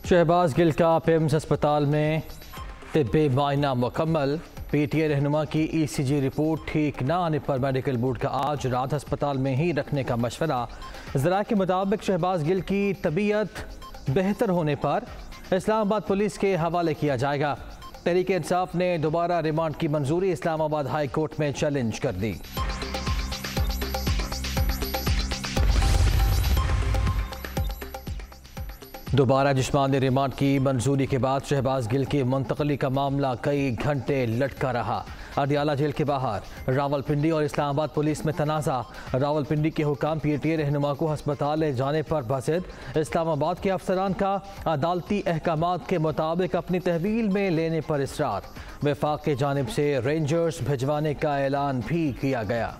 शहबाज गिल का पिम्स अस्पताल में तिब्बी मुआयना मुकम्मल। पीटीआई रहनुमा की ईसीजी रिपोर्ट ठीक न आने पर मेडिकल बोर्ड का आज रात अस्पताल में ही रखने का मशवरा। ज़रा के मुताबिक शहबाज गिल की तबीयत बेहतर होने पर इस्लामाबाद पुलिस के हवाले किया जाएगा। तहरीक इंसाफ ने दोबारा रिमांड की मंजूरी इस्लामाबाद हाई कोर्ट में चैलेंज कर दी। दोबारा जिस्मानी रिमांड की मंजूरी के बाद शहबाज गिल की मुंतकली का मामला कई घंटे लटका रहा। अडियाला जेल के बाहर रावलपिंडी और इस्लामाबाद पुलिस में तनाज़ा। रावलपिंडी के हुकाम पीटीआई रहनुमा को अस्पताल ले जाने पर बसिद। इस्लामाबाद के अफसरान का अदालती अहकामात के मुताबिक अपनी तहवील में लेने पर इसरार। वफाक की जानिब से रेंजर्स भिजवाने का ऐलान भी किया गया।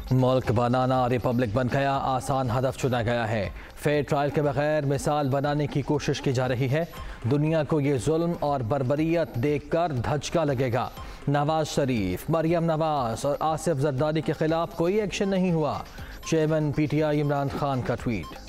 मुल्क बनाना रिपब्लिक बन गया, आसान हदफ चुना गया है। फेयर ट्रायल के बगैर मिसाल बनाने की कोशिश की जा रही है। दुनिया को ये जुल्म और बर्बरियत देखकर धचका लगेगा। नवाज शरीफ, मरियम नवाज और आसिफ जरदारी के खिलाफ कोई एक्शन नहीं हुआ। चेयरमैन पीटीआई इमरान खान का ट्वीट।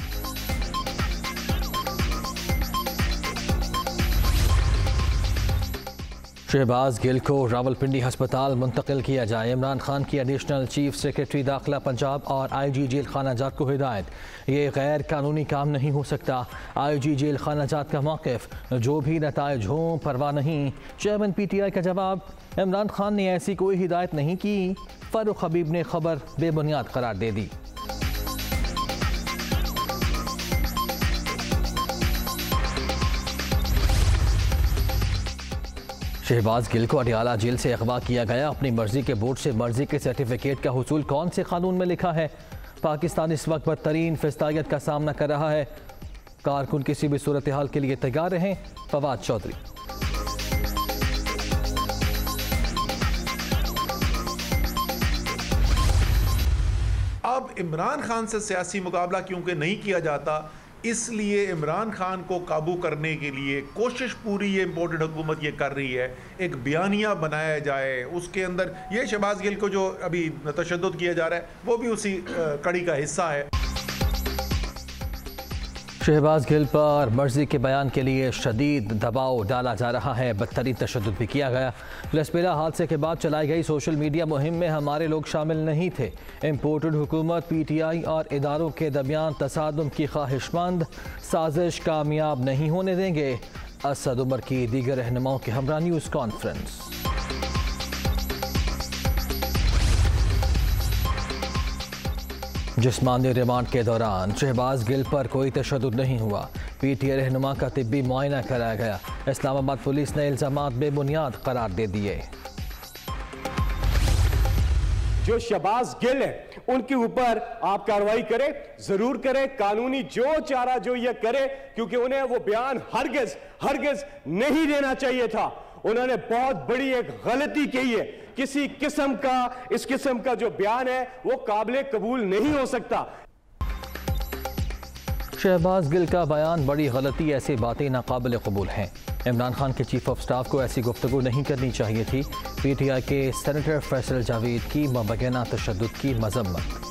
शहबाज गिल को रावलपिंडी अस्पताल मुंतकिल किया जाए। इमरान खान की एडिशनल चीफ सेक्रेटरी दाखिला पंजाब और आईजी जेल खाना जात को हिदायत। ये गैर कानूनी काम नहीं हो सकता। आईजी जेल खाना जात का मौक़िफ़, जो भी नताइज हों परवाह नहीं। चेयरमैन पीटीआई का जवाब, इमरान खान ने ऐसी कोई हिदायत नहीं की। फारूक हबीब ने खबर बेबुनियाद करार दे दी। शहबाज गिल को अडियाला जेल से अगवा किया गया। अपनी मर्जी के बोर्ड से मर्जी के सर्टिफिकेट का हुसूल कौन से कानून में लिखा है? पाकिस्तान इस वक्त बदतरीन फिस्तायत का सामना कर रहा है। कारकुन किसी भी सूरत हाल के लिए तैयार रहें। फवाद चौधरी। अब इमरान खान से सियासी मुकाबला क्योंकि नहीं किया जाता, इसलिए इमरान खान को काबू करने के लिए कोशिश पूरी ये इम्पोर्टेड हुकूमत ये कर रही है। एक बयानिया बनाया जाए, उसके अंदर ये शहबाज गिल को जो अभी तशद्दुद किया जा रहा है वो भी उसी कड़ी का हिस्सा है। शहबाज गिल पर मर्जी के बयान के लिए शदीद दबाव डाला जा रहा है। बदतरीन तशद्दुद भी किया गया। लसबेला हादसे के बाद चलाई गई सोशल मीडिया मुहिम में हमारे लोग शामिल नहीं थे। इम्पोर्टेड हुकूमत, पीटीआई और इदारों के दरमियान तसादुम की ख्वाहिशमंद साजिश कामयाब नहीं होने देंगे। असद उमर की दीगर रहनुमाओं के हमरा न्यूज़ कॉन्फ्रेंस। जिस्मानी रिमांड के दौरान शहबाज गिल पर कोई तशद्दुद नहीं हुआ। पीटीआई रहनुमा का तिब्बी मुआयना कराया गया। इस्लामाबाद पुलिस ने इल्जामात बेबुनियाद करार दे दिए। जो शहबाज गिल है उनके ऊपर आप कार्रवाई करें, जरूर करें, कानूनी जो चारा जो ये करे, क्योंकि उन्हें वो बयान हरगिज नहीं देना चाहिए था। उन्होंने बहुत बड़ी एक गलती की है। किसी किस्म का इस किस्म का जो बयान है वो काबिल कबूल नहीं हो सकता। शहबाज गिल का बयान बड़ी गलती, ऐसी बातें नाकाबिल कबूल हैं। इमरान खान के चीफ ऑफ स्टाफ को ऐसी गुफ्तगू नहीं करनी चाहिए थी। पीटीआई के सेनेटर फैसल जावेद की मबैना तशद्दुद की मजम्मत।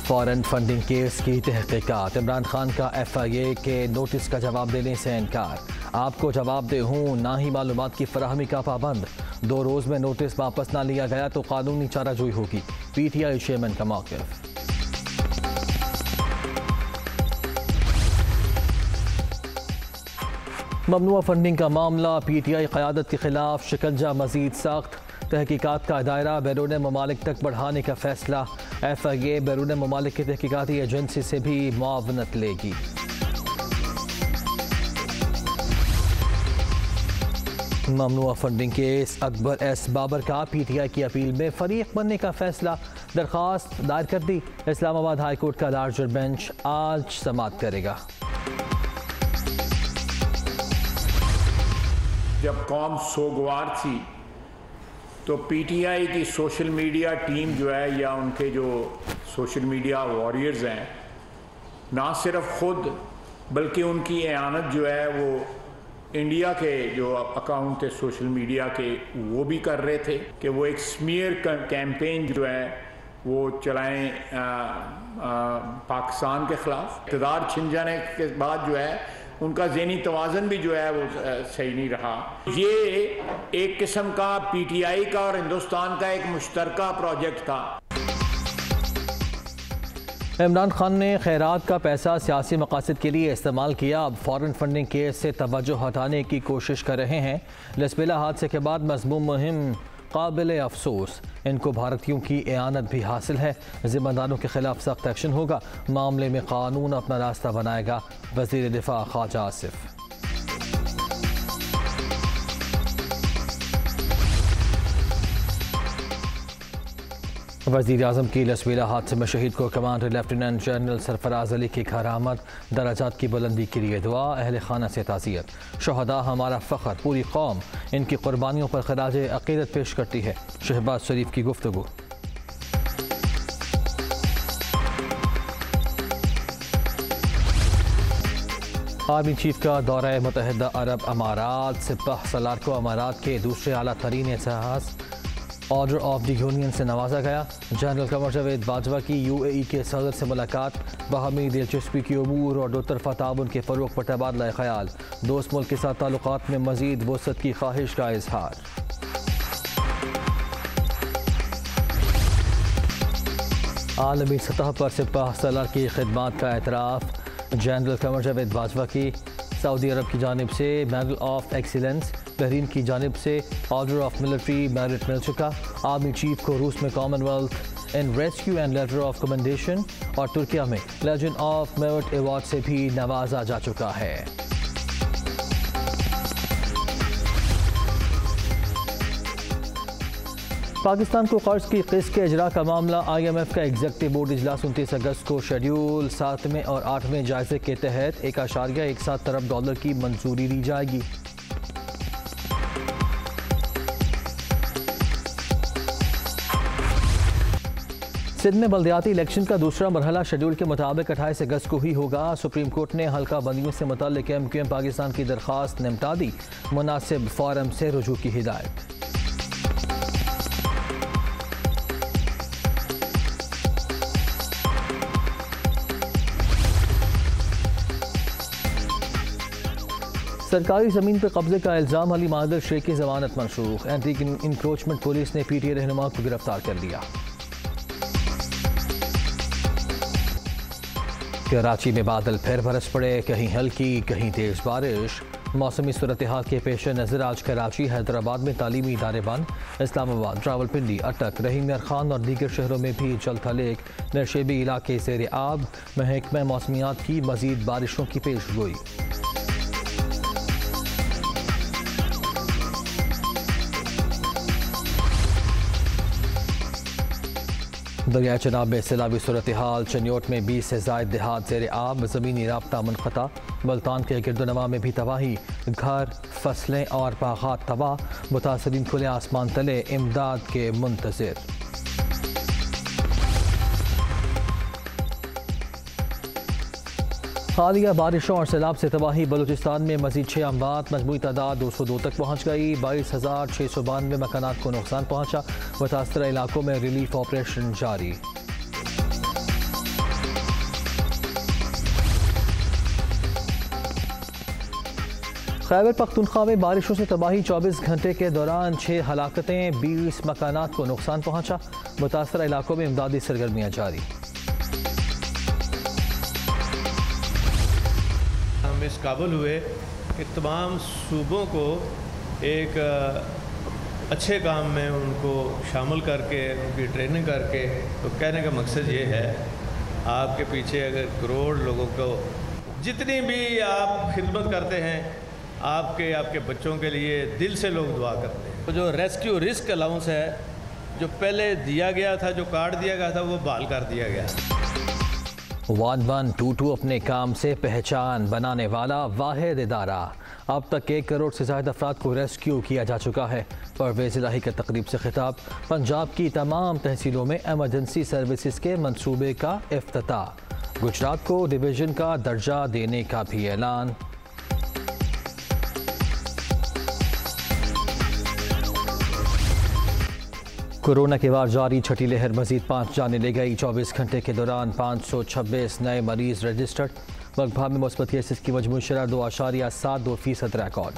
फॉरेन फंडिंग केस की तहकीकात। इमरान खान का FIA के नोटिस का जवाब देने से इनकार। आपको जवाब दे हूँ ना ही मालूमात की फराहमी का पाबंद। 2 रोज़ में नोटिस वापस ना लिया गया तो कानूनी चाराजोई होगी। पीटीआई चेयरमैन का मौक़िफ़। ममनुआ फंडिंग का मामला, पीटीआई क़यादत के खिलाफ शिकंजा मजीद सख्त। तहकीकात का दायरा बैरून ममालिक तक बढ़ाने का फैसला। FIA बैरून ममालिक की तहकीकाती एजेंसी से भी मुआवनत लेगी। ममनुआ funding case, Akbar S Babar का पीटीआई की अपील में फरीक बनने का फैसला। दरख्वास्त दायर कर दी। इस्लामाबाद हाई कोर्ट का लार्जर बेंच आज समाअत करेगा। जब कौम सोगवार थी तो पीटीआई की सोशल मीडिया टीम जो है, या उनके जो सोशल मीडिया वॉरियर्स हैं, ना सिर्फ खुद बल्कि उनकी एआनत जो है वो इंडिया के जो अकाउंट थे सोशल मीडिया के वो भी कर रहे थे कि वो एक स्मीयर कैंपेन जो है वो चलाएं पाकिस्तान के ख़िलाफ़। इक़्तिदार छिन जाने के बाद जो है उनका ज़हनी तवाज़न भी जो है वो सही नहीं रहा। ये एक किस्म का PTI का और हिंदुस्तान का एक मुश्तरका प्रोजेक्ट था। इमरान खान ने खैरात का पैसा सियासी मकासद के लिए इस्तेमाल किया, अब फॉरेन फंडिंग केस से तवज्जो हटाने की कोशिश कर रहे हैं। लसबेला हादसे के बाद मज़मूम मुहिम काबिल अफसोस, इनको भारतीयों की एआनत भी हासिल है, जिम्मेदारों के खिलाफ सख्त एक्शन होगा, मामले में कानून अपना रास्ता बनाएगा। वज़ीर दिफा ख्वाजा आसिफ। वज़ीर आज़म की लसबेला हादसे में शहीद को commander lieutenant general Sarfaraz Ali की खैरामद, दराजात की बुलंदी के लिए दुआ, अहल खाना से ताज़ियत। शहदा हमारा फ़ख्र, पूरी कौम इनकी कुर्बानियों पर खराज अक़ीदत पेश करती है। शहबाज शरीफ की गुफ्तगू। आर्मी चीफ का दौरा मुत्तहिदा अरब अमारात, सिपह सलार को अमारात के दूसरे आला तरीन एहसास ऑर्डर ऑफ द यूनियन से नवाजा गया। जनरल कमर जावेद बाजवा की UAE के सदर से मुलाकात, बाहमी दिलचस्पी की उमूर और दो तरफा ताउन के फ़रोग़ पर तबादला ख्याल, दोस्त मुल्क के साथ ताल्लुकात में मज़ीद वसअत की ख्वाहिश का इजहार। आलमी सतह पर सिपह सलार की खिदमात का एतराफ़, जनरल कमर जावेद बाजवा की सऊदी अरब की जानिब से मेडल ऑफ एक्सीलेंस, बहरीन की जानिब से ऑर्डर ऑफ मिलिट्री मेरिट मिल चुका। आर्मी चीफ को रूस में Commonwealth in rescue and later of commendation और तुर्किया में लेजेंड ऑफ मेरिट अवार्ड से भी नवाजा जा चुका है। पाकिस्तान को कर्ज की किस्त के इजरा का मामला, IMF का एग्जीक्यूटिव बोर्ड इजलास 29 अगस्त को शेड्यूल 7वें और 8वें जायजे के तहत $1.17 अरब की मंजूरी दी जाएगी। सिंध में बल्दियाती इलेक्शन का दूसरा मरहला शेड्यूल के मुताबिक 28 अगस्त को ही होगा। सुप्रीम कोर्ट ने हल्का बंदियों से मुताल्लिक MQM पाकिस्तान की दरख्वास्त निपटा दी, मुनासिब फोरम से रुजू की हिदायत। सरकारी ज़मीन पर कब्जे का इल्ज़ाम अली मादर शेख की ज़मानत मनसूख, एंटी इंक्रोचमेंट पुलिस ने PTA रहनुमा को गिरफ्तार कर लिया। कराची में बादल फिर बरस पड़े, कहीं हल्की कहीं तेज़ बारिश। मौसमी सूरत हाल के पेश नज़र आज कराची, हैदराबाद में तालीमी इदारे बंद, इस्लामाबाद, रावलपिंडी, अटक, रहीम यार खान और दीगर शहरों में भी जलथा लेक, नशेबी इलाके ज़ेर आब। महकमा मौसमियात की मज़ीद बारिशों की पेशगोई। दरिया चनाब में सैलाबी सूरत हाल, चन्योट में 20 से ज़ायद देहात ज़ेर आब, ज़मीनी राब्ता मुनक़ता। मुल्तान के गिरदोनवा में भी तबाही, घर, फसलें और बागात तबाह। मुतासरीन खुले आसमान तले इमदाद के मुंतज़िर। हालिया बारिशों और सैलाब से तबाही, बलूचिस्तान में मजीद 6 अमवात, मजमूई तादाद 202 तक पहुँच गई। 22,692 मकानात को नुकसान पहुँचा। मुतासरा इलाकों में रिलीफ ऑपरेशन जारी। खैबर पख्तूनख्वा में बारिशों से तबाही, 24 घंटे के दौरान 6 हलाकतें, 20 मकानात को नुकसान पहुँचा। मुतासरा इलाकों में इमदादी सरगर्मियाँ जारी। हम इस काबिल हुए कि तमाम सूबों को एक अच्छे काम में उनको शामिल करके उनकी ट्रेनिंग करके, तो कहने का मकसद ये है, आपके पीछे अगर करोड़ लोगों को जितनी भी आप खिदमत करते हैं, आपके बच्चों के लिए दिल से लोग दुआ करते हैं। तो जो रेस्क्यू रिस्क अलाउंस है, जो पहले दिया गया था, जो कार्ड दिया गया था, वो बहाल कर दिया गया। 1122 अपने काम से पहचान बनाने वाला वाहिद इदारा। अब तक 1 करोड़ से ज़्यादा अफराद को रेस्क्यू किया जा चुका है। परवेज़ इलाही का तकरीब से खिताब, पंजाब की तमाम तहसीलों में एमरजेंसी सर्विसेज के मंसूबे का इफ्तिताह। गुजरात को डिवीज़न का दर्जा देने का भी ऐलान। कोरोना के बाद जारी छठी लहर मजीद 5 जाने ले गई। 24 घंटे के दौरान 526 नए मरीज रजिस्टर्ड। मुल्क भर में मुस्बत केसेस की मजमू शरह 2.72% रिकॉर्ड।